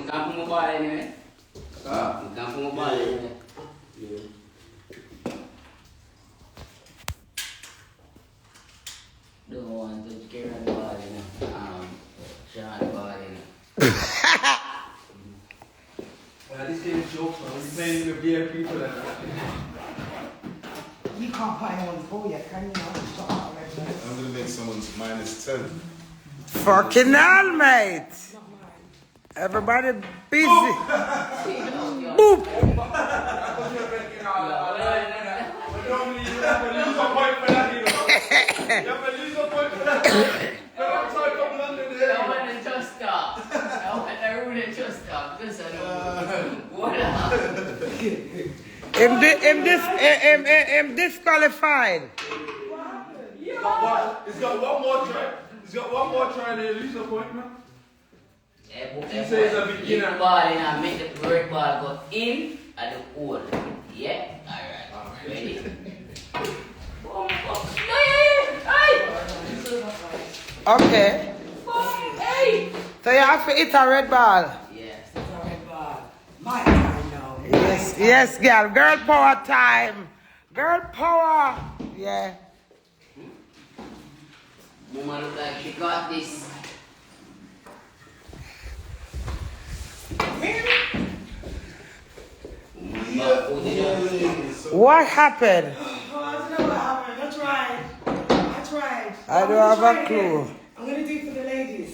can't put my ball anyway. You can't put my ball anyway. Yeah. Don't want to carry the ball, you know. Shot the ball, you know. This game is jokes, man. We're playing with beer people and that. You can't put anyone's ball yet, can you? Stop out of it. I'm gonna make someone's -10. Fucking hell, mate. Everybody busy. Boop. Normally you have a loser point for that, you know. You have a loser point for that. Outside from London here. That one is just stop. That one, that really just stop. This I know. What up? Him disqualified. He's got one more try. He's got one more try and he'll lose a point, man. He says a beginner. Ball in and make the red ball go in at the hole. Yeah? Alright. Ready? Okay. Hey! So you have to hit a red ball. Yes. It's a red ball. My time now. Yes, girl. Girl power time. Girl power. Yeah. Mama look like she got this. What happened? Oh, I don't know what happened. I tried. I don't have a clue. I'm going to do it for the ladies.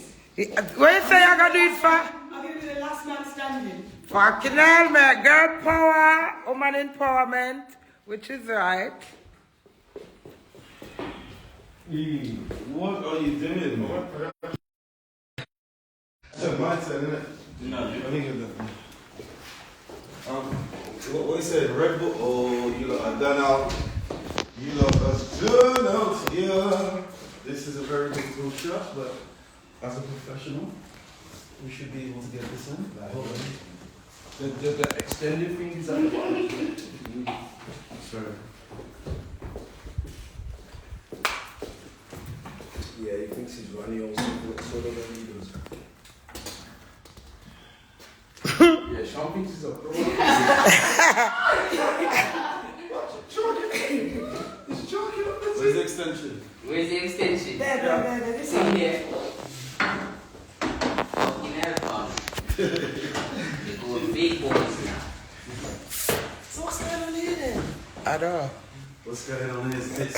What you say I gotta do it for? I'm going to be the last man standing. Fucking hell, man. Girl power, woman empowerment, which is right. What are you doing, man? That's my turn, isn't it? No, I think it's what you said, Red Bull? Oh, you lot are done out. You lot are done out, yeah. This is a very difficult shot, but as a professional, we should be able to get this in. the extended fingers at the bottom. Sorry. Yeah, he thinks he's running or something, sort of than he does. Yeah, Sean thinks he's a pro. He's joking up the Where's the extension? Where's the extension? There. This In one. here. Fucking hell, fam. They go big boys now. So what's going on here then? I don't know. What's going on is this.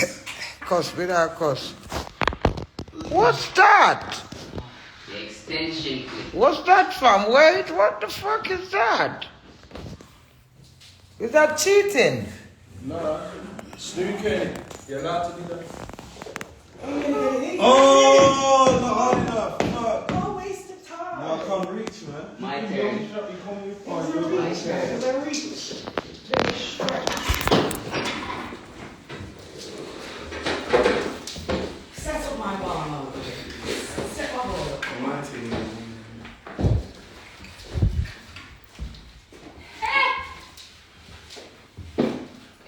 Cuss, without cuss. What's that? The extension clip. What's that from? Wait, what the fuck is that? Is that cheating? No, snooker. You're allowed to do that. Oh, not hard enough. No. What a waste of time. No, I can't reach, man. My You turn. come with My fine. turn. Because I reach. Let me stretch. Set up my bar now. Set my ball up. My team.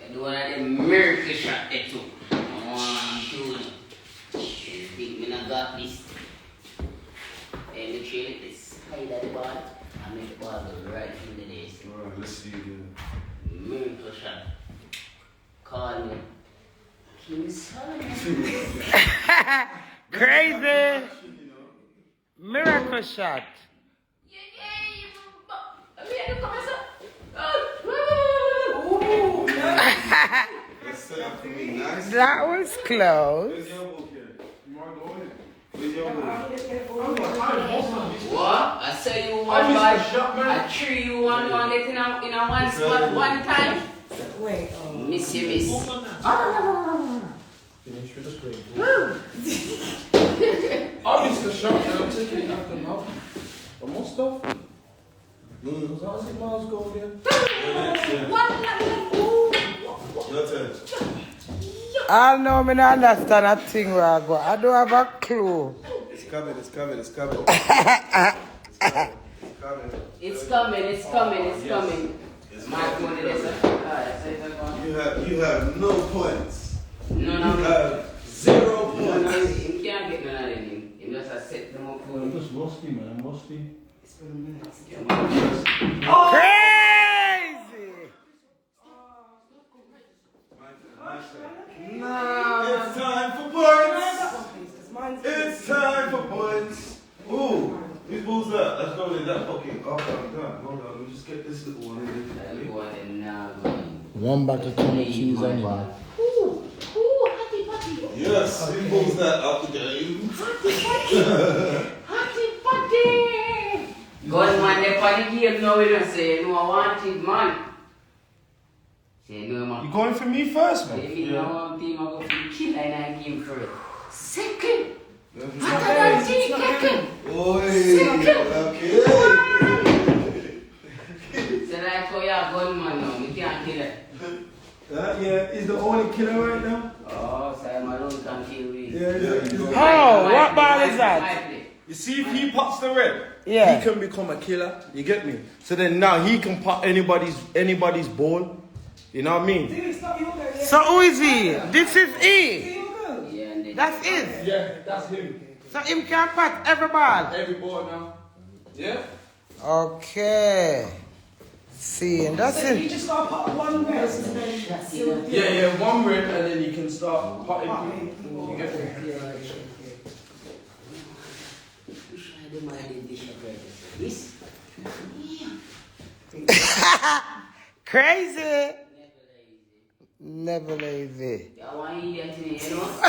And one of them miracle shot there too. 1, 2. You think me not got this? And make sure you this hide at the ball and make the ball go right in the days. Alright, let's see again. Miracle shot. Call me. King Solomon. Crazy. Miracle shot. Let's set up for me, nice. That was close. Where's your book here? Where's your book? What? I saw you one ball. I threw you one get in a one spot one time. Wait, Miss you miss. Finish with the spray. I missed the shot and I'm taking it out the mouth. But more stuff. How's it miles go again? Your turn. I know me not understand a thing where I go. I don't have a clue. It's coming. It's coming. It's My phone is You have no points. No. You have 0 No, points. you can't get none of them. You just have set them up for I'm you. just rusty, man. I'm rusty. Crazy! It's time for points. It's time for points. Ooh, whose ball's that? Let's go with that fucking. Oh, I'm done. Hold on, let me just get this little one in there. One bag of tuna cheese on it. Yes, whose ball's that up the game? Gunman, they party game now, we don't say, no, I want it, man. Say, no, man. You going for me first, man? If you know one team, I go for the kill and I game first. Second. Oi, okay. So like how you are gunman now, we can't kill it. Yeah, he's the only killer right now. Oh, Simon don't can kill me. Yeah. How? What ball is that? You see, if he pops the red, Yeah. he can become a killer. You get me? So then now he can pop anybody's ball. You know what I mean? So who is he? This is E. Yeah, and they That's it. Yeah, that's him. So him can pat every ball. Every ball now. Yeah. Okay. See, and that's So you it. just gotta put one red and then seal the Yeah, one red and then you can start potting. You get me? Crazy. Never lazy. I want you to you know?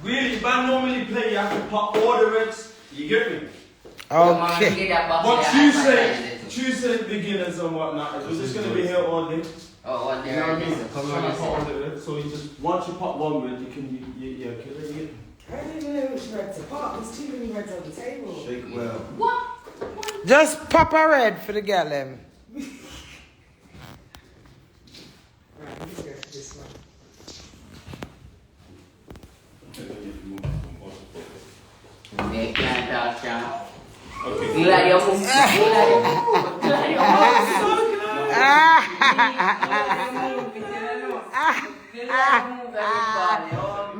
Really, man normally play, you have to pop all the reds. You get me? Okay. But Tuesday beginners and whatnot, we're just going to be here all day. Oh, what You know what I mean? there We're gonna pop all the reds. So you just, once you pop one red, you can, kill it. You get me? I don't even know which red to pop. There's too many reds on the table. Shake well. What? Just pop a red for the girl them. Right, let's go for this one. They can't talk, Sean. Okay. You like your move? You like your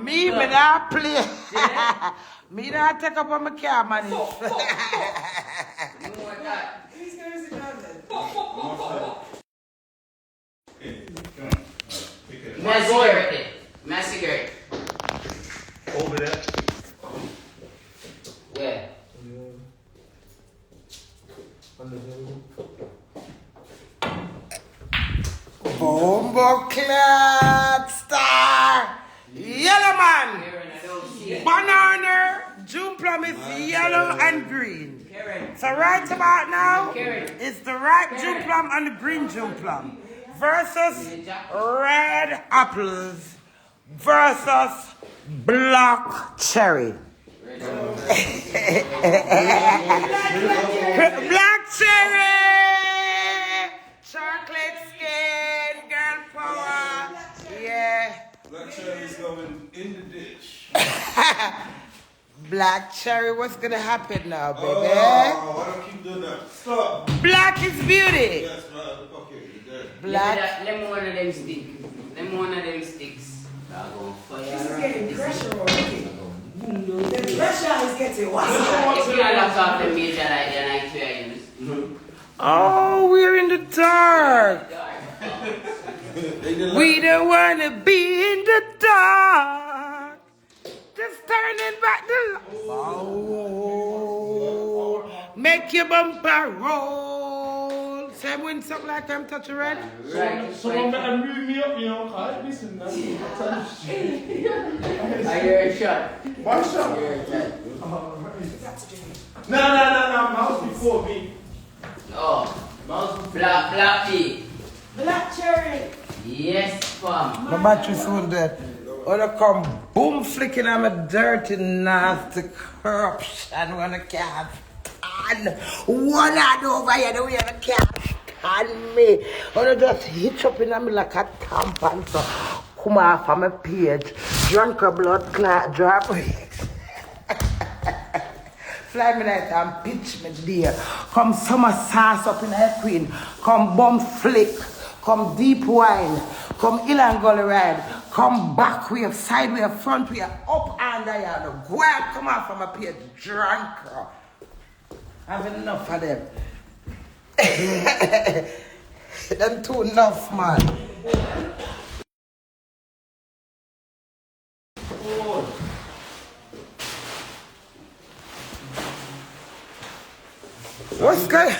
Me not play. Me not take up on my car money. Whose nose is down then? Massacre. Over there. Where? Bombo Clat Star. Yellow man. Karen, I don't see it. Banana. June plum is yellow and green. Karen. So right about now, Karen. it's the ripe June plum and the green June plum versus red apples versus black cherry. Black cherry, chocolate skin, girl power. Yeah. Black cherry's going in the ditch. Black cherry, what's gonna happen now, baby? Oh, why don't keep doing that? Stop. Black is beauty. Yes, right. Okay, you're dead. Black. Let me one of them sticks. Let me one of them sticks. I'll go fire. This is getting pressure already. The pressure is getting worse. If you lock off the major light, then I swear you use. Oh, we're in the dark. We don't wanna be in the dark. Just turning back the light. Oh, make your bumper roll. Same when something like I'm touching red. Right. Someone better move me up, you know, cause listen, man. I hear a shot. One shot. I hear a shot. No, mouse before me. Oh, Mouse before black tea. Black cherry. Yes, fam. My battery's full dead. Or they come boom flicking on my dirty, nasty corruption when I can't stand. One hand over here, the way I can't stand me. Or they just hitch up in me like a tampon. So come off on my page. Drunk a blood clot drop. Fly me like and pitch me there. Come summer sauce up in her queen. Come bum flick. Come deep wine. come ill and gully ride, come back way, side way, front way, up and down. Go out, come out from up here drunk. I've had enough of them. Them too enough, man. What's going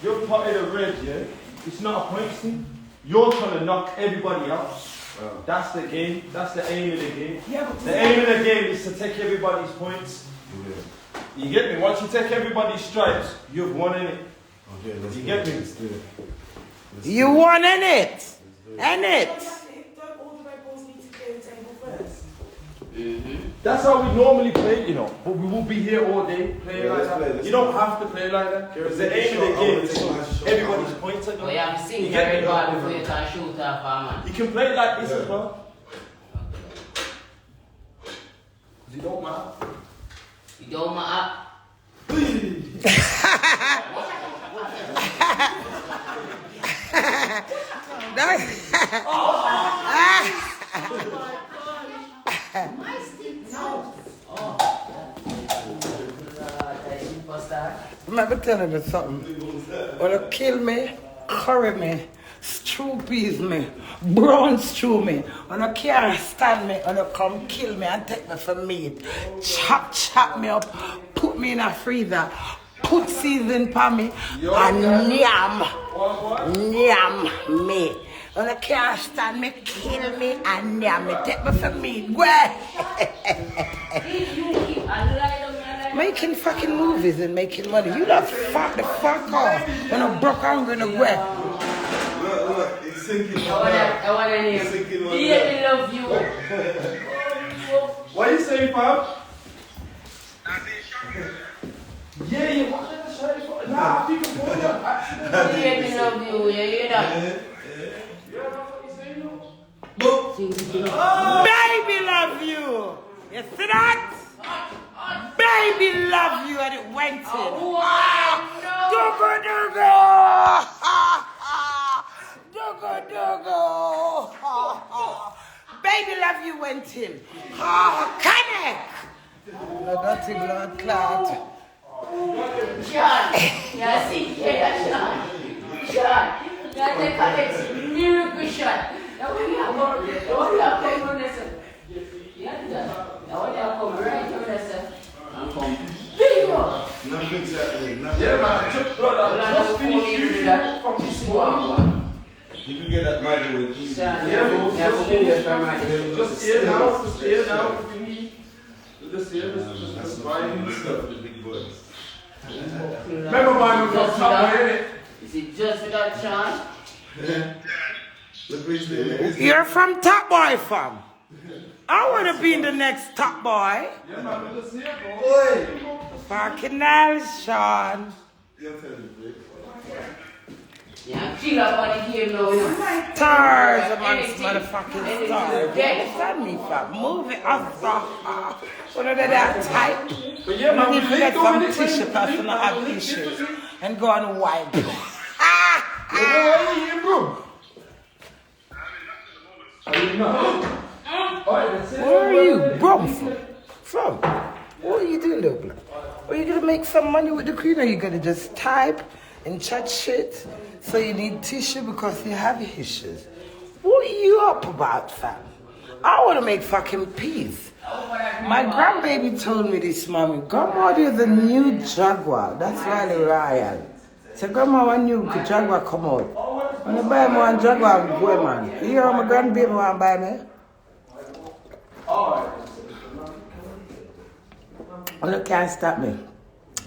You're part of the red, yeah? It's not a point thing. You're trying to knock everybody out. That's the game. That's the aim of the game. Yeah, the aim of the game is to take everybody's points. You get me? Once you take everybody's stripes, you've won in it. Okay, let's You get me? You won in it? In it? Don't all the red balls need to clear the table first? That's how we normally play, you know. But we will be here all day playing Yeah, like let's that. play, let's You don't play. have to play like that. Because the Take a aim of the shot, game I is wanna to take my shot. everybody's points are Oh, done. you have to sing You get very me? bad before you can shoot off, man. You can play like this Yeah. as well. Because it don't matter. You don't matter. Remember telling you something? Wanna kill me, curry me, stew peas me, brown stew me, wanna can't stand me, wanna come kill me and take me for meat. Chop me up, put me in a freezer, put seasoning for me, and yam me. Wanna can't stand me, kill me and yam me, take me for meat. Where? Making fucking movies and making money. You not fuck the fuck off. When I'm broke, I'm gonna go. Look, it's sinking. I want to name. Really love you. What are you saying, fam? Yeah, you watch the show. Nah, people go there. Really love you. You hear that? Baby love you. You see that? Baby love you and it went in. Dogo. Baby love you went in. Connect. No dirty blood clot. John. Yeah, see. Yeah, John. John. Yeah, they call it miracle shot. Now what you have come on this? Yeah, now what you have come right on this? I'm come. Bingo. Nothing's happening. Yeah, man. Just finish shooting from this one. You can get that microwave. Yeah, bro. Just here now. Just here now. If you need. Just here. Just buy him the stuff. The big boys. Remember mine was on top, innit? Is it just without Sean? Look who's there. You're from Top Boy fam. I want to be in the next Top Boy. Yeah, man. Just here, bro. Oi! Fucking hell, Sean. You're telling me. Yeah, chill up on the game now. Stars amongst motherfucking Anything. stars. You understand me, fam? Move it up, one of that type. But yeah, man. You need to get go some with it, tissue man. person that have issues and go and wipe. You know what you hear, bro? Are you not? Where are you, bro? From? What are you doing, though, blood? Are you gonna make some money with the queen, or you gonna just type and chat shit? So you need tissue because you have issues. What are you up about, fam? I wanna make fucking peace. My grandbaby told me this morning, Grandma, there's a new Jaguar. That's really royal. So Grandma, when new Jaguar come out, when you buy me one Jaguar, go, man. You hear how my grandbaby want to buy me? And you can't stop me.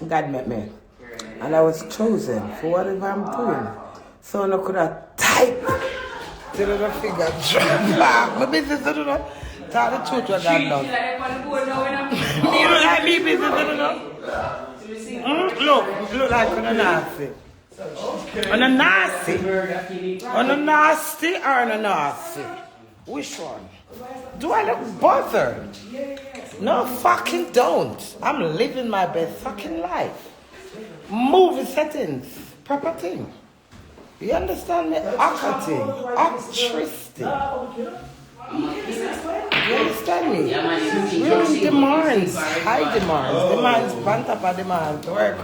God met me. And I was chosen for whatever I'm doing. So I could have typed till the figure drop. My business, I don't know. Tell the truth what I'm done. You don't like me business, I don't know. Look like on a nasty. On a nasty? On a nasty or on a nasty? Which one? Do I look bothered? No fucking don't. I'm living my best fucking life. Movie settings. Proper thing. You understand me? Acting, actressing. You understand me? Yeah, man, Really demands, high demands, demands, on top of demands, work. No,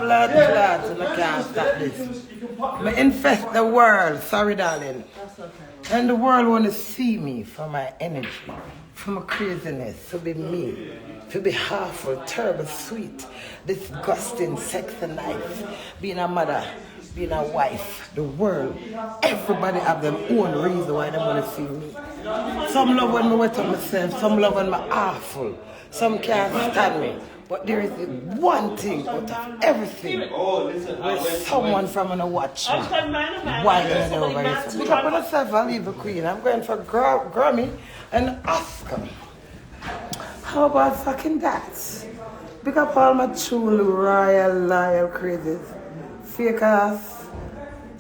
blood, and I can't stop this. I infest the world, sorry darling. And the world want to see me for my energy, for my craziness, to be me, to be harmful, terrible, sweet, disgusting, sex and life, being a mother, being a wife, the world, everybody have their own reason why they want to see me. Some love when I wet up myself, some love when I'm awful, some can't stand me. But there is one thing out of everything where someone from gonna watch me whining over it. So pick up on myself, I'll leave the Queen. I'm going for Grammy and Oscar. How about fucking that? Pick up all my true royal loyal crazies. Fake ass.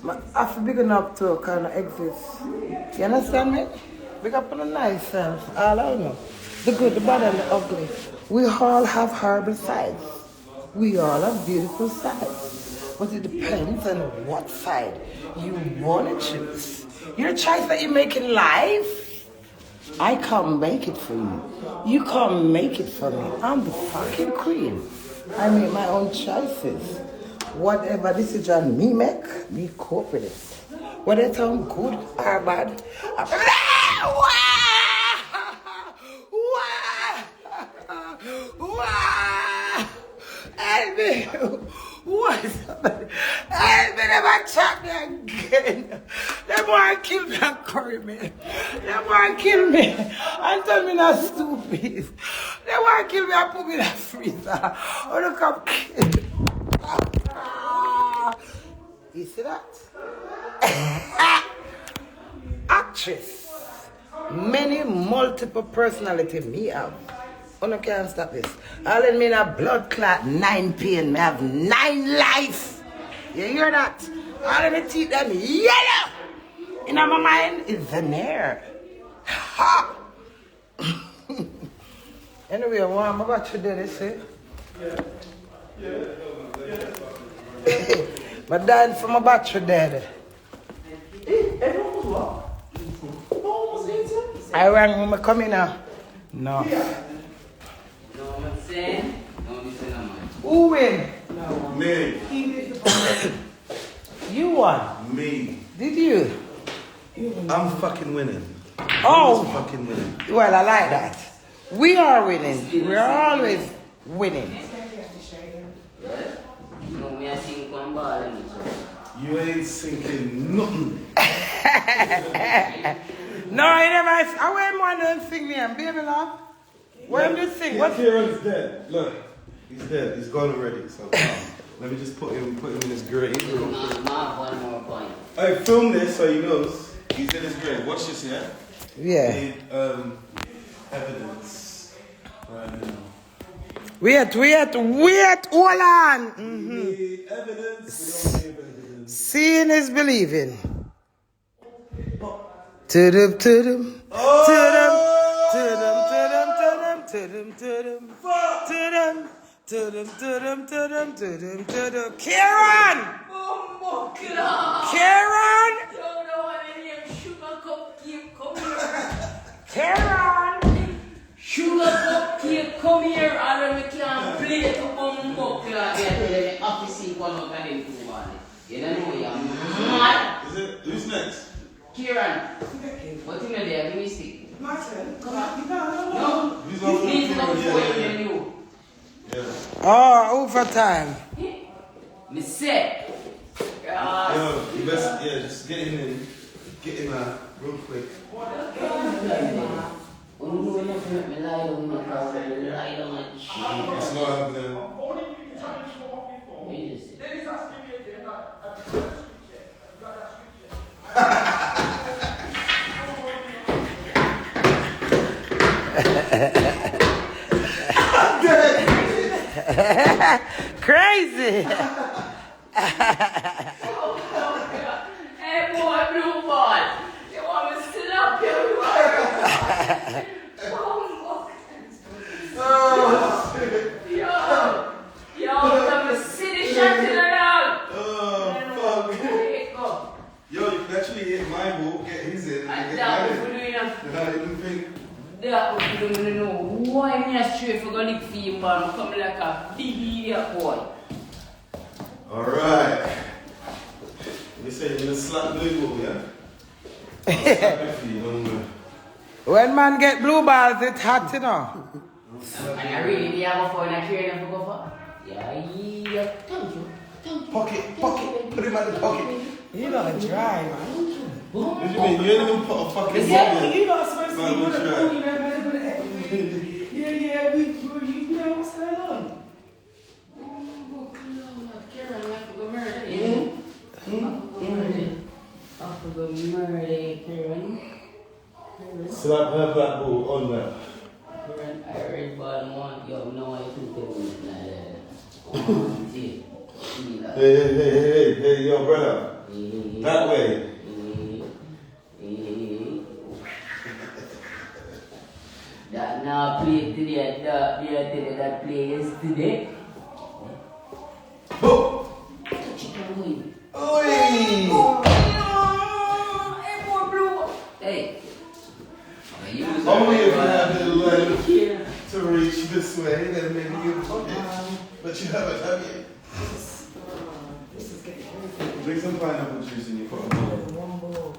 I have to big enough to kind of exist. You understand me? Big up on the nice self. All I know. The good, the bad, and the ugly. We all have horrible sides. We all have beautiful sides. But it depends on what side you want to choose. Your choice that you make in life, I can't make it for you. You can't make it for me. I'm the fucking queen. I make my own choices. Whatever decision me make, me cope with it. Whether it sound good or bad. Help me! What is happening? Help me, never chat me again. They want to kill me and curry me. They want to kill me and tell me not stupid. They want to kill me and put me in a freezer. Oh, look up, kid. You see that? Actress. Many multiple personality me have. Oh, no, can't stop this. All in me in a blood clot, 9 pain. Me have 9 life. You hear that? All in me teeth them yellow. In my mind is veneer. Ha! Anyway, I'm about to do this, eh? But dying for my battery dead. I rang when I come in now. No. Who win? Me. You won. Me. Did you? I'm fucking winning. Oh. I'm fucking winning. Well, I like that. We are winning. We're always winning. You ain't sinking nothing. No, I never. I went more than sing me and baby love. Where am I sing? What? Kieran's dead. Look, he's dead. He's gone already. So let me just put him in his grave. One more point. I film this so he knows he's in his grave. Watch this, yeah. Yeah. Need evidence right now. Wait, hold on. Need evidence. We don't need evidence. Seeing is believing. Tudum, tudum, tudum, tudum, tudum, tudum, tudum, tudum, tudum, tudum, tudum, tudum, tudum. Kieran! Kieran! Kieran! Sugar cupcake, come here, and we can't play to bumbo clock. The office one of them too bad. You don't know you're mad. Is it? Who's next? Kieran, what you know there? Give me stick. Martin, Come on. No. He's not for you than you. Yeah. Oh, overtime. Me say. Yo, you best, just get him in. Get him out real quick. It's not happening. Crazy. Hey boy, blue ball. You want me to sit up here? Yo, I'm a city shot in the dog. Oh, fuck. my boo, get his in. And Get that married. was doing a You know, you don't think? that was doing to know why me a straight for go lick for you, man. Come like a big idiot boy. Alright. You say you're gonna slap LiQWYD, yeah? I'll slap it for you, don't worry. When man get blue balls, it's hot, you know. And I really did have a phone and I carry them for go for. Yeah. Thank you. Pocket. Put him in the pocket. You know, dry, man. What do you mean? You ain't even put a fucking Yeah, ball in. you know, supposed to Man, be what's one of right? the Yeah, you know what's going on? Slap her black ball on that. I read bottom one, yo, no, I think they Hey, yo, brother. That way. That now play today, that play yesterday. Boom. Chicken wing. Oi. Hey, more blue. Hey. Only if you have the length to reach this way, then maybe you put it. But you haven't, have you? This is getting crazy. Drink some pineapple juice and you put a bowl. One more.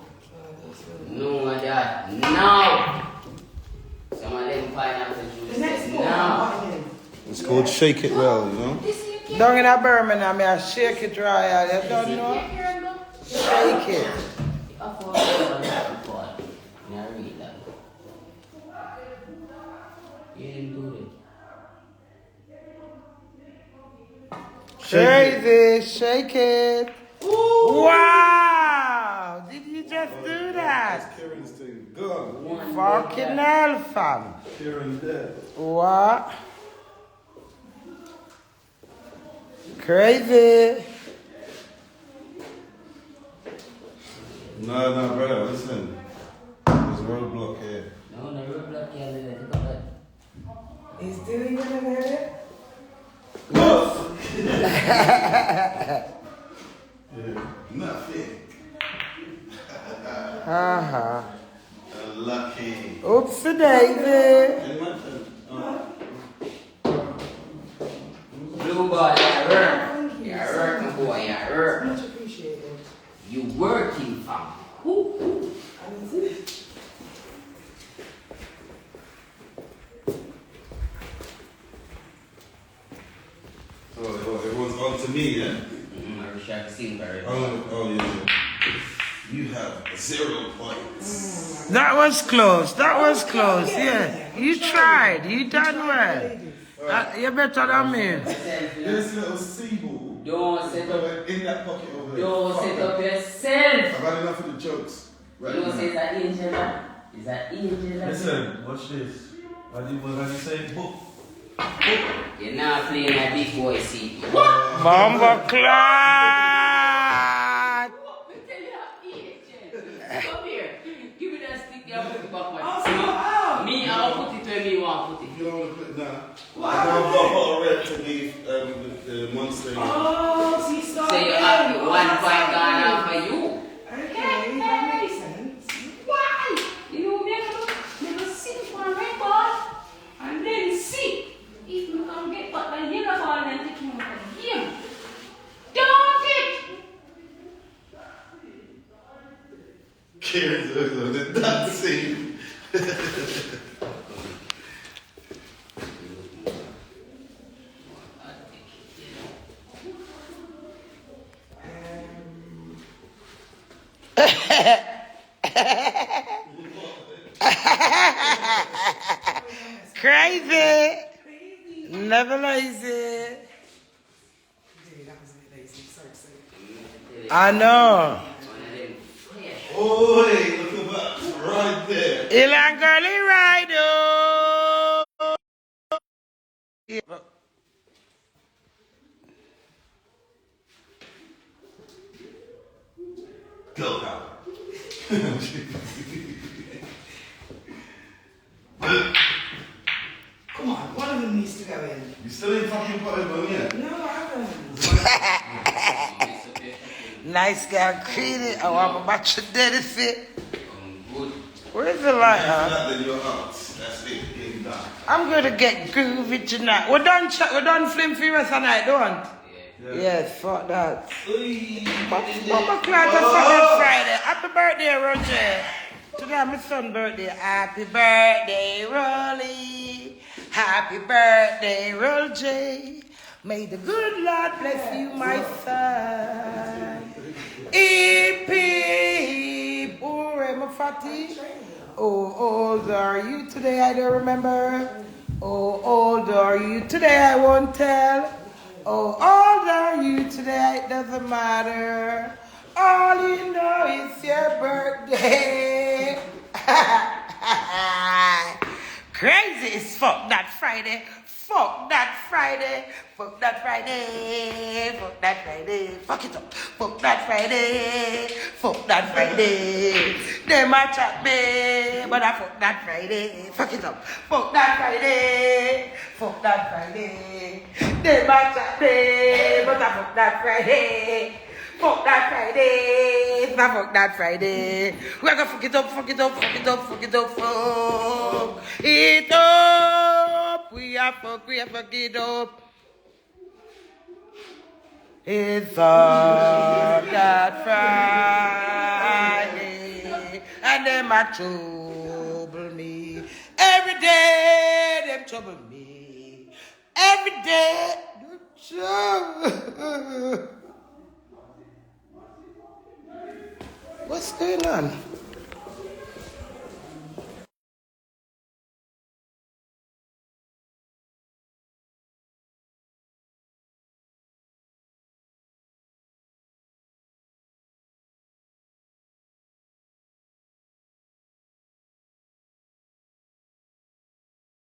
No, my dad. Now. Some of them pineapple juice. The next one, Now. what again? It's called shake it well, you know? Down in a Birmingham, I shake it dry. You don't know? Shake it. You didn't do it. Crazy, shake it. Wow! Did you just do that? Kieran's thing. Go Fucking hell, fam. Kieran dead. What? Crazy. No, brother, listen. There's a roadblock here. No, the roadblock here, they took up that. Is Dewey gonna get it? Whoa! Yeah, nothing. Uh-huh. Lucky. Oopsie daisy. Any man? Blue boy, you work. You work, my boy, you work. Much appreciated. You working, fam. And it's it. Oh, everyone's on to me, yeah? I wish I could sing very well. Oh, yeah. You have 0 points. That was close. That was close. Yeah. You tried. You done well. You're better than me. This little sea ball. Don't set up. In that pocket over there. Don't set up yourself. I've had enough of the jokes. You don't say it's an angel, man. It's an angel. Listen, watch this. What did you say? Book. You're not playing a big boy seat. Bomba clot. Come here. Give me that stick there. Put it back, man. Oh, Me, I'll put it where me want to put it. You don't want to put it now. I've got a bottle red to leave the monster. Oh, so you started. So you have the 1 point gone out for you. Okay, that makes sense. Why? You know, never sit for a red ball and then see if you can get back the yellow ball and take him out of the game. Don't it! Kieran's over the dancing. Crazy. Never lazy. Dude, that was a bit lazy. Sorry. I know. Oh, hey, look at that. Right there. Ilan girly ride. Go now. Come on, one of them needs to go in. You still ain't fucking put it on yet? No, I haven't. Nice girl, Queenie. I want to match your daddy fit. Good. Where's the light? If not, then you're out. That's it. Getting down. I'm going to get groovy tonight. We're done Flim Furious tonight, don't we? Yes, fuck that. Mama Clark, fuck that Friday. Happy birthday, Roger. Today my son's birthday. Happy birthday, Rolly. Happy birthday, Roger. May the good Lord bless you, my son. Hip, hip, hooray, my fatty. Oh, old are you today? I don't remember. Oh, old are you today? I won't tell. Oh, old are you today? It doesn't matter. All you know is your birthday. Crazy as fuck that Friday. Fuck that Friday. Fuck that Friday. Fuck that Friday. Fuck it up. Fuck that Friday. Fuck that Friday. They might chat me, but I fuck that Friday. Fuck it up. Fuck that Friday. Fuck that Friday. They might chat me, but I fuck that Friday. Fuck that Friday. I fuck that Friday. We're gonna fuck it up, fuck it up, fuck it up, fuck it up, fuck it up. We are fuck it up. It's on that Friday, and them a trouble me. Every day, them trouble me. Every day, them trouble. What's going on?